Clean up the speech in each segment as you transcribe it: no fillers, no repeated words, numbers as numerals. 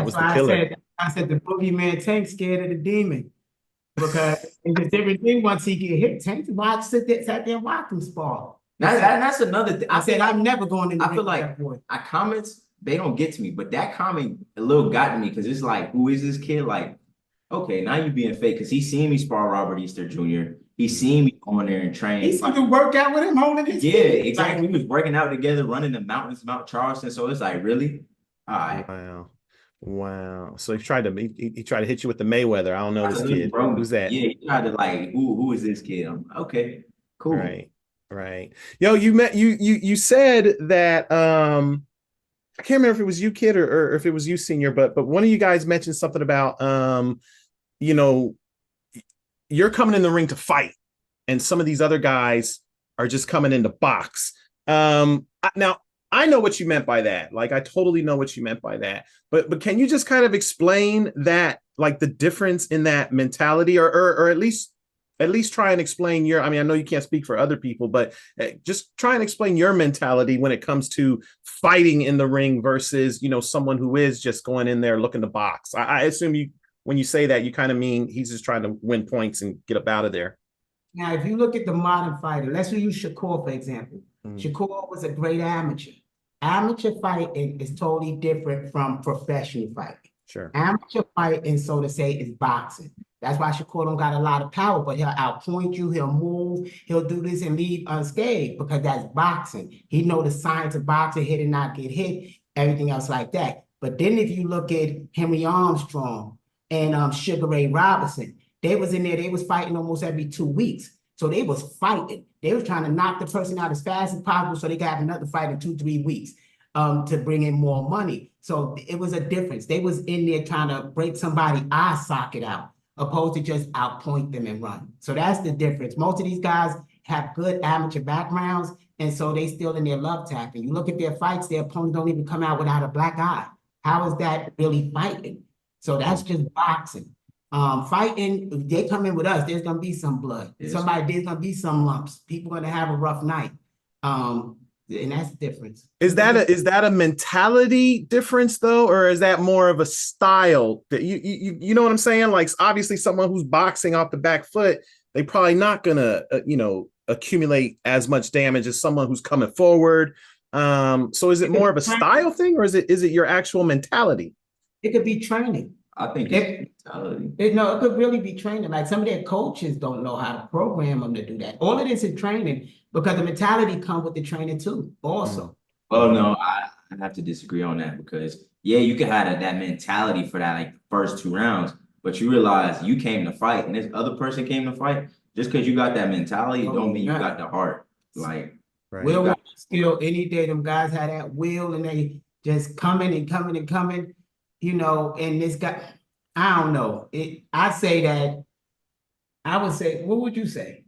was the why killer. I said the boogeyman Tank scared of the demon. Because it's a different thing once he get hit. Tank sat there and watch him spar. That's another thing. I said, I'm never going in the I feel ring with like that boy. our comments, they don't get to me, but that comment a little got to me because it's like, who is this kid? Like, okay, now you being fake because he seen me spar Robert Easter Jr. He seen me going there and train. He used to work out with him, holding his Yeah, feet. exactly. We was working out together, running the mountains, Mount Charleston. So it's like, really? All right. Wow. Wow. So he tried to hit you with the Mayweather. I don't know this kid. Who's that? Yeah, he tried to like, who is this kid? I'm okay, cool. Right. Right. Yo, you said that I can't remember if it was you, kid, or if it was you, senior, but one of you guys mentioned something about you know, you're coming in the ring to fight, and some of these other guys are just coming in to box. Now I know what you meant by that. Like, I totally know what you meant by that. But can you just kind of explain that, like the difference in that mentality, or at least try and explain your, I mean, I know you can't speak for other people, but just try and explain your mentality when it comes to fighting in the ring versus, someone who is just going in there looking to box. I assume when you say that, you kind of mean he's just trying to win points and get up out of there. Now, if you look at the modern fighter, let's use Shakur, for example. Shakur was a great amateur. Amateur fighting is totally different from professional fighting. Sure. Amateur fighting, so to say, is boxing. That's why Shakur don't got a lot of power, but he'll outpoint you, he'll move, he'll do this and leave unscathed because that's boxing. He know the science of boxing, hit and not get hit, everything else like that. But then if you look at Henry Armstrong and Sugar Ray Robinson, they was in there, they was fighting almost every 2 weeks. So they was fighting. They was trying to knock the person out as fast as possible so they could have another fight in 2-3 weeks to bring in more money. So it was a difference. They was in there trying to break somebody's eye socket out, opposed to just outpoint them and run. So that's the difference. Most of these guys have good amateur backgrounds, and so they still in their love tapping. You look at their fights, their opponents don't even come out without a black eye. How is that really fighting? So that's just boxing. Fighting, if they come in with us, there's gonna be some blood. There's gonna be some lumps. People gonna have a rough night. And that's the difference. Is that a mentality difference though, or is that more of a style that you know what I'm saying? Like, obviously someone who's boxing off the back foot, they probably not gonna accumulate as much damage as someone who's coming forward. So is it more of a style thing, or is it your actual mentality? It could be training. I think it could really be training. Like, some of their coaches don't know how to program them to do that. All of this is training, because the mentality comes with the training too, also. Oh no, I have to disagree on that, because you can have that mentality for that, like, first 2 rounds, but you realize you came to fight and this other person came to fight. Just because you got that mentality don't mean you got the heart. Like, right. Will skill any day. Them guys had that will, and they just coming and coming and coming. And this guy, I don't know. I would say, what would you say?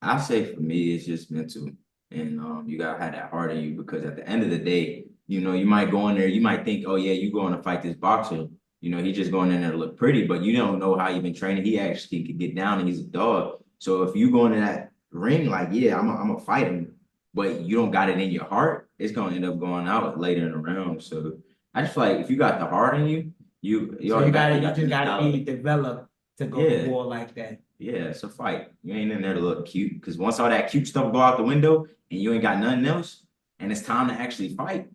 I say for me, it's just mental. And you gotta have that heart in you, because at the end of the day, you might go in there, you might think, oh yeah, you going to fight this boxer. He just going in there to look pretty, but you don't know how he been training. He actually could get down and he's a dog. So if you go into that ring, like, yeah, I'm gonna fight him, but you don't got it in your heart, it's gonna end up going out later in the round. So I just feel like if you got the heart in you, you just gotta be developed to go to war like that. Yeah, it's a fight. You ain't in there to look cute, because once all that cute stuff go out the window and you ain't got nothing else, and it's time to actually fight.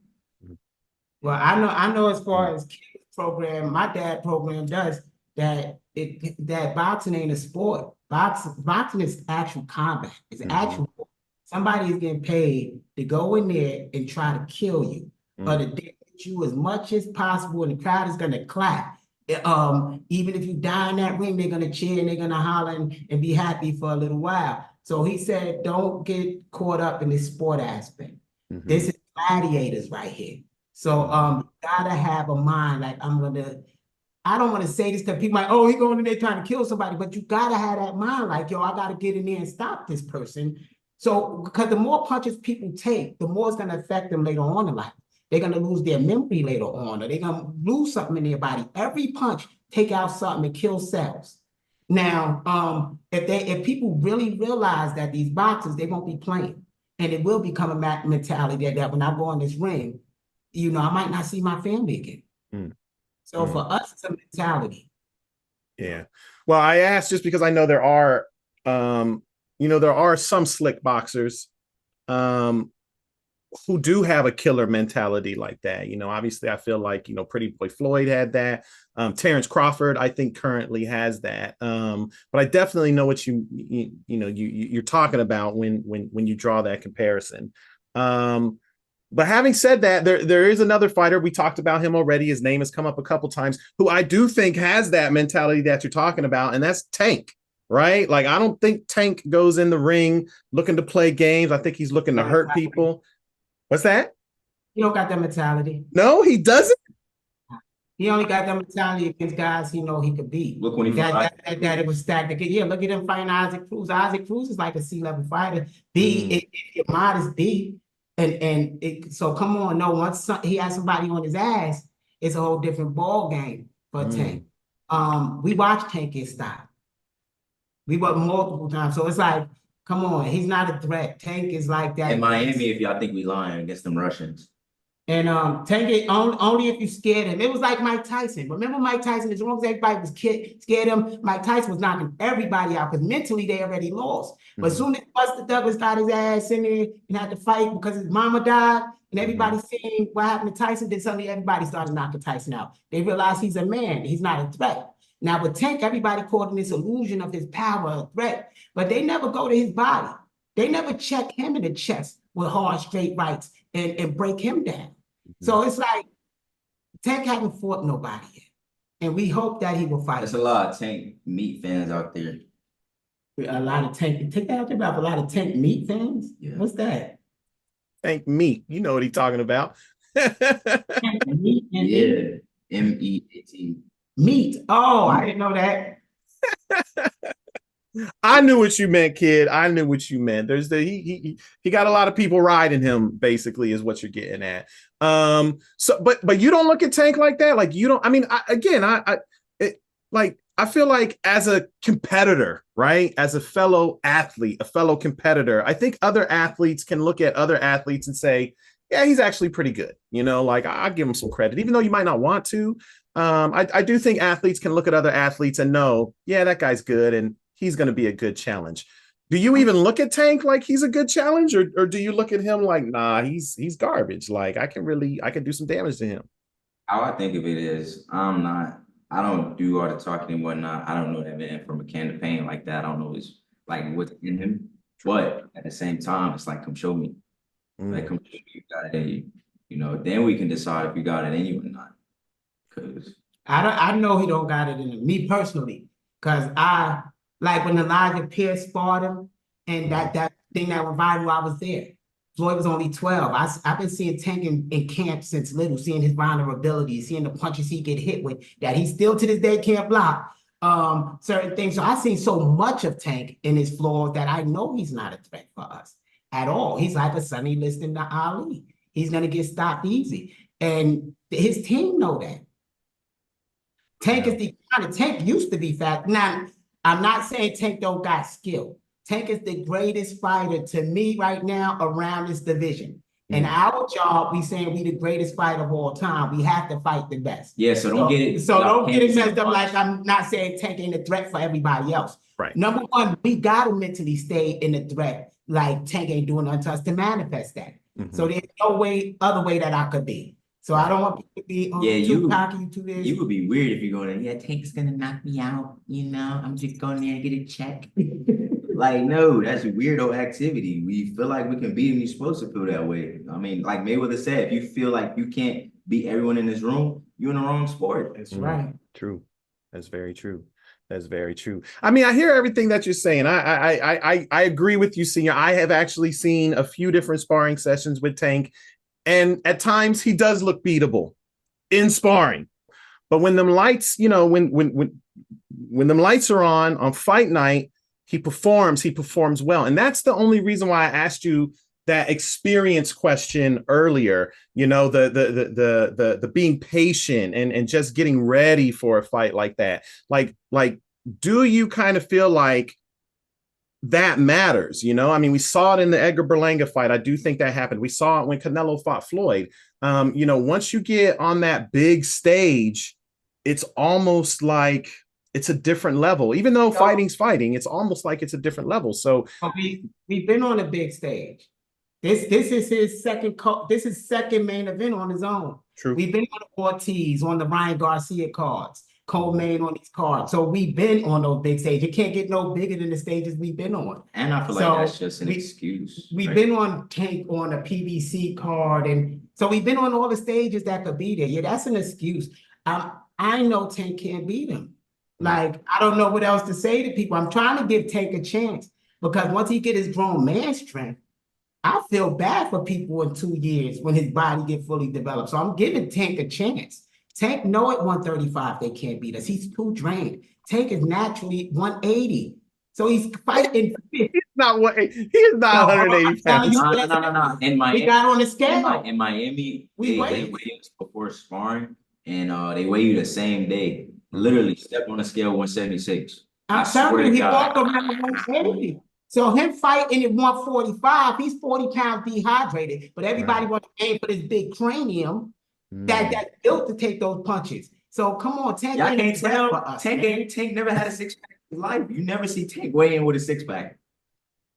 Well, I know as far as kids program, my dad program does that. That boxing ain't a sport. Boxing is actual combat. It's actual. Somebody is getting paid to go in there and try to kill you, but to damage you as much as possible, and the crowd is gonna clap. Even if you die in that ring, they're gonna cheer and they're gonna holler and be happy for a little while. So he said, don't get caught up in this sport aspect. This is gladiators right here. So gotta have a mind like, I don't want to say this because people like, oh, he going in there trying to kill somebody, but you gotta have that mind like, yo, I gotta get in there and stop this person. So, because the more punches people take, the more it's gonna affect them later on in life. They're gonna lose their memory later on, or they're gonna lose something in their body. Every punch take out something and kill cells. Now, if people really realize that these boxers, they won't be playing, and it will become a mentality that when I go in this ring, I might not see my family again. So for us, it's a mentality. Yeah. Well, I asked just because I know there are, there are some slick boxers, who do have a killer mentality like that. Obviously I feel like, Pretty Boy Floyd had that. Terrence Crawford, I think currently has that. But I definitely know what you're talking about when you draw that comparison. But having said that, there is another fighter. We talked about him already. His name has come up a couple times, who I do think has that mentality that you're talking about, and that's Tank, right? Like, I don't think Tank goes in the ring looking to play games. I think he's looking to hurt people. What's that? He don't got that mentality. No, he doesn't. He only got that mentality against guys he know he could beat. Look when he that it was stacked again. Yeah, look at him fighting Isaac Cruz. Isaac Cruz is like a C-level fighter. If your mind is B, so come on, no, once he has somebody on his ass, it's a whole different ball game for Tank. We watched Tank get stopped. We watched multiple times. So it's like, come on, he's not a threat. Tank is like that. In Miami, if y'all think we lying against them Russians. And Tank it only if you scared him. It was like Mike Tyson. Remember Mike Tyson? As long as everybody was scared him, Mike Tyson was knocking everybody out because mentally they already lost. But as soon as Buster Douglas got his ass in there and had to fight because his mama died, and everybody seen what happened to Tyson, then suddenly everybody started knocking Tyson out. They realized he's a man. He's not a threat. Now with Tank, everybody caught in this illusion of his power, a threat, but they never go to his body. They never check him in the chest with hard, straight rights and break him down. So it's like Tank haven't fought nobody yet, and we hope that he will fight. There's a lot of Tank meat fans out there. A lot of Tank. Take that out there about a lot of Tank meat fans. Yeah. What's that? Tank meat. You know what he's talking about. Tank meat and yeah, MEAT. Meat. Oh, I didn't know that. I knew what you meant, kid. I knew what you meant. There's he got a lot of people riding him, basically, is what you're getting at. But you don't look at Tank like that. Like, you don't. I mean, I feel like as a competitor, right? As a fellow athlete, a fellow competitor, I think other athletes can look at other athletes and say, yeah, he's actually pretty good. Like, I give him some credit, even though you might not want to. I do think athletes can look at other athletes and know, yeah, that guy's good and he's going to be a good challenge. Do you even look at Tank like he's a good challenge, or do you look at him like, nah, he's garbage? Like, I can do some damage to him. How I think of it is, I don't do all the talking and whatnot. I don't know that man from a can of paint like that. I don't know what's in him. But at the same time, it's like, come show me. Like, come show me you got it in you. Then we can decide if you got it in you or not. Cause I know he don't got it in him. Me personally, because I like when Elijah Pierce fought him, and that thing that went viral, I was there. Floyd was only 12. I've been seeing Tank in camp since little, seeing his vulnerability, seeing the punches he get hit with, that he still to this day can't block certain things. So I've seen so much of Tank in his flaws that I know he's not a threat for us at all. He's like a Sonny Liston to Ali. He's going to get stopped easy. And his team know that. Tank is the kind of Tank used to be fat. Now, I'm not saying Tank don't got skill. Tank is the greatest fighter to me right now around this division. And our job, we saying we the greatest fighter of all time. We have to fight the best. Yeah, so don't get it. So don't get it messed up like I'm not saying Tank ain't a threat for everybody else. Right. Number one, we gotta mentally stay in the threat like Tank ain't doing nothing to us to manifest that. So there's no other way that I could be. So I don't want people to be too cocky, too this. You would be weird if you go in there, yeah, Tank's gonna knock me out, I'm just going there and get a check. Like, no, that's weirdo activity. We feel like we can beat him, you're supposed to feel that way. I mean, like Mayweather said, if you feel like you can't beat everyone in this room, you're in the wrong sport. That's right. True. That's very true. That's very true. I mean, I hear everything that you're saying. I agree with you, Senior. I have actually seen a few different sparring sessions with Tank, and at times he does look beatable in sparring. But when them lights, when them lights are on fight night, he performs well. And that's the only reason why I asked you that experience question earlier, the being patient and just getting ready for a fight like that. Like, do you kind of feel like that matters? I mean, we saw it in the Edgar Berlanga fight. I do think that happened. We saw it when Canelo fought Floyd. Once you get on that big stage, it's almost like it's a different level. Even though fighting's fighting, it's almost like it's a different level. So we've been on a big stage. This is his second main event on his own. True. We've been on the Ortiz, on the Ryan Garcia cards, co-main on these cards. So we've been on those big stages. It can't get no bigger than the stages we've been on. And I feel like that's just an excuse. We've been on Tank on a PBC card, and so we've been on all the stages that could be there. Yeah, that's an excuse. I know Tank can't beat him. Like, I don't know what else to say to people. I'm trying to give Tank a chance, because once he get his grown man strength, I feel bad for people in 2 years when his body get fully developed. So I'm giving Tank a chance. Tank know at 135 they can't beat us. He's too drained. Tank is naturally 180. So he's fighting. He's not 180 pounds. No. In Miami, we got on the scale. In Miami, they weigh us before sparring, and they weigh you the same day. Literally, step on the scale 176. I'm telling you, he walked around 180. So him fighting at 145, he's 40 pounds dehydrated. But everybody wants to aim for this big cranium that's built to take those punches. So come on, Tank. Y'all can't tell. Tank never had a six-pack in his life. You never see Tank weigh in with a six-pack.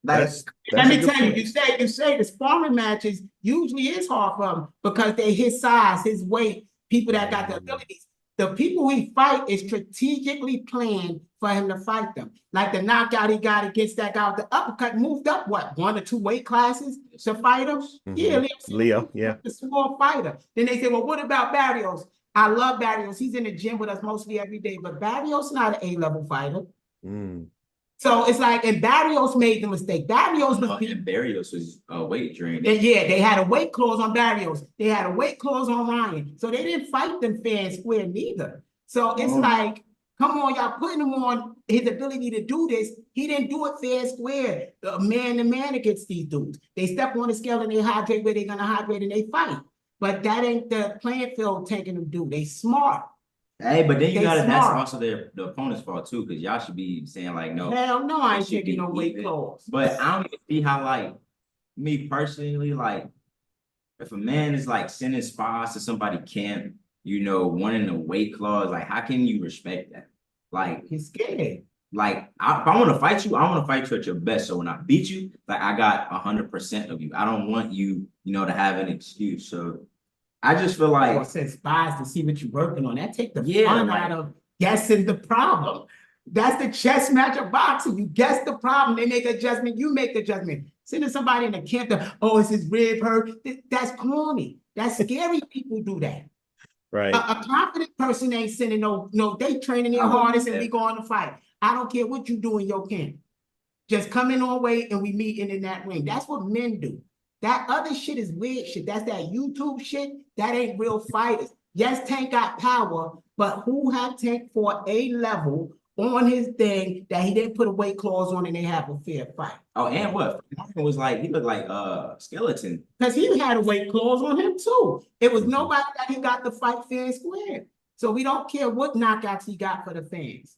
Like, let me tell you, you say the sparring matches usually is hard for him because they his size, his weight, people that got the abilities. The people he fight is strategically planned for him to fight them. Like the knockout he got against that guy with the uppercut, moved up, what, 1 or 2 weight classes to fight him? Yeah, Leo, yeah. The small fighter. Then they say, well, what about Barrios? I love Barrios. He's in the gym with us mostly every day, but Barrios not an A-level fighter. So it's like, and Barrios made the mistake. Barrios was weight drained. Yeah, they had a weight clause on Barrios. They had a weight clause on Ryan. So they didn't fight them fair and square neither. So it's like, come on, y'all putting him on his ability to do this. He didn't do it fair and square, man to man against these dudes. They step on the scale and they hydrate where they're going to hydrate and they fight. But that ain't the playing field taking them to do. They smart. Hey, but then you gotta, that's also the opponent's fault too, because y'all should be saying like, no. Hell no, I ain't taking no weight clause. But I don't even see how, like, me personally, like, if a man is like sending spies to somebody camp, wanting a weight clause, like, how can you respect that? Like, he's scared. Like, if I want to fight you, I want to fight you at your best. So when I beat you, like, I got 100% of you. I don't want you, to have an excuse. So I just feel like send spies to see what you're working on. That take the fun out of guessing the problem. That's the chess match of boxing. You guess the problem, they make adjustment, you make the adjustment. Sending somebody in the camp to, it's his rib hurt. That's corny. That's scary. People do that. Right. A confident person ain't sending no, they training their hardest and we going to fight. I don't care what you do in your camp. Just come in on weight and we meeting in that ring. That's what men do. That other shit is weird shit. That's that YouTube shit. That ain't real fighters. Yes, Tank got power, but who had Tank for a level on his thing that he didn't put a weight clause on and they have a fair fight? Oh, and what? Martin was like, he looked like skeleton. Because he had a weight clause on him too. It was nobody that he got the fight fair and square. So we don't care what knockouts he got for the fans.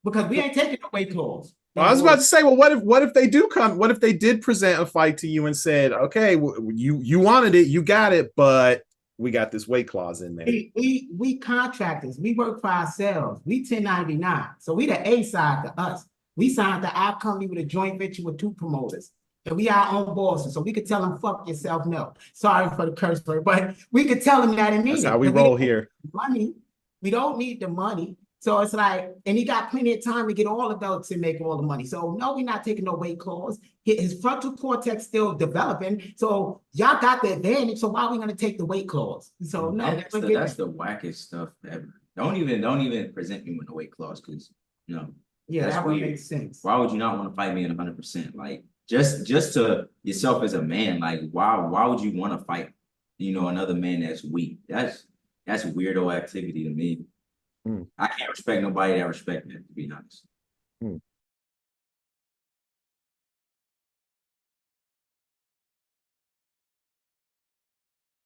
Because we ain't taking the weight clause. Well, I was about to say, well, what if they do come? What if they did present a fight to you and said, okay, you wanted it, you got it, but we got this weight clause in there. We contractors, we work for ourselves. We 1099, so we the A side to us. We signed to our company with a joint venture with 2 promoters, and we our own bosses. So we could tell them, "Fuck yourself." No, sorry for the curse word, but we could tell them that and mean it. That's how we roll here. Money, we don't need the money. So it's like, and he got plenty of time to get all the belts and make all the money. So no, we're not taking no weight clause. His frontal cortex still developing. So y'all got the advantage. So why are we going to take the weight clause? So no, that's the wackest stuff ever. Don't even present me with the weight clause, because yeah, that would make sense. Why would you not want to fight me at 100%? Like, just to yourself as a man, like, why would you want to fight another man that's weak? That's weirdo activity to me. I can't respect nobody that respects me, to be honest.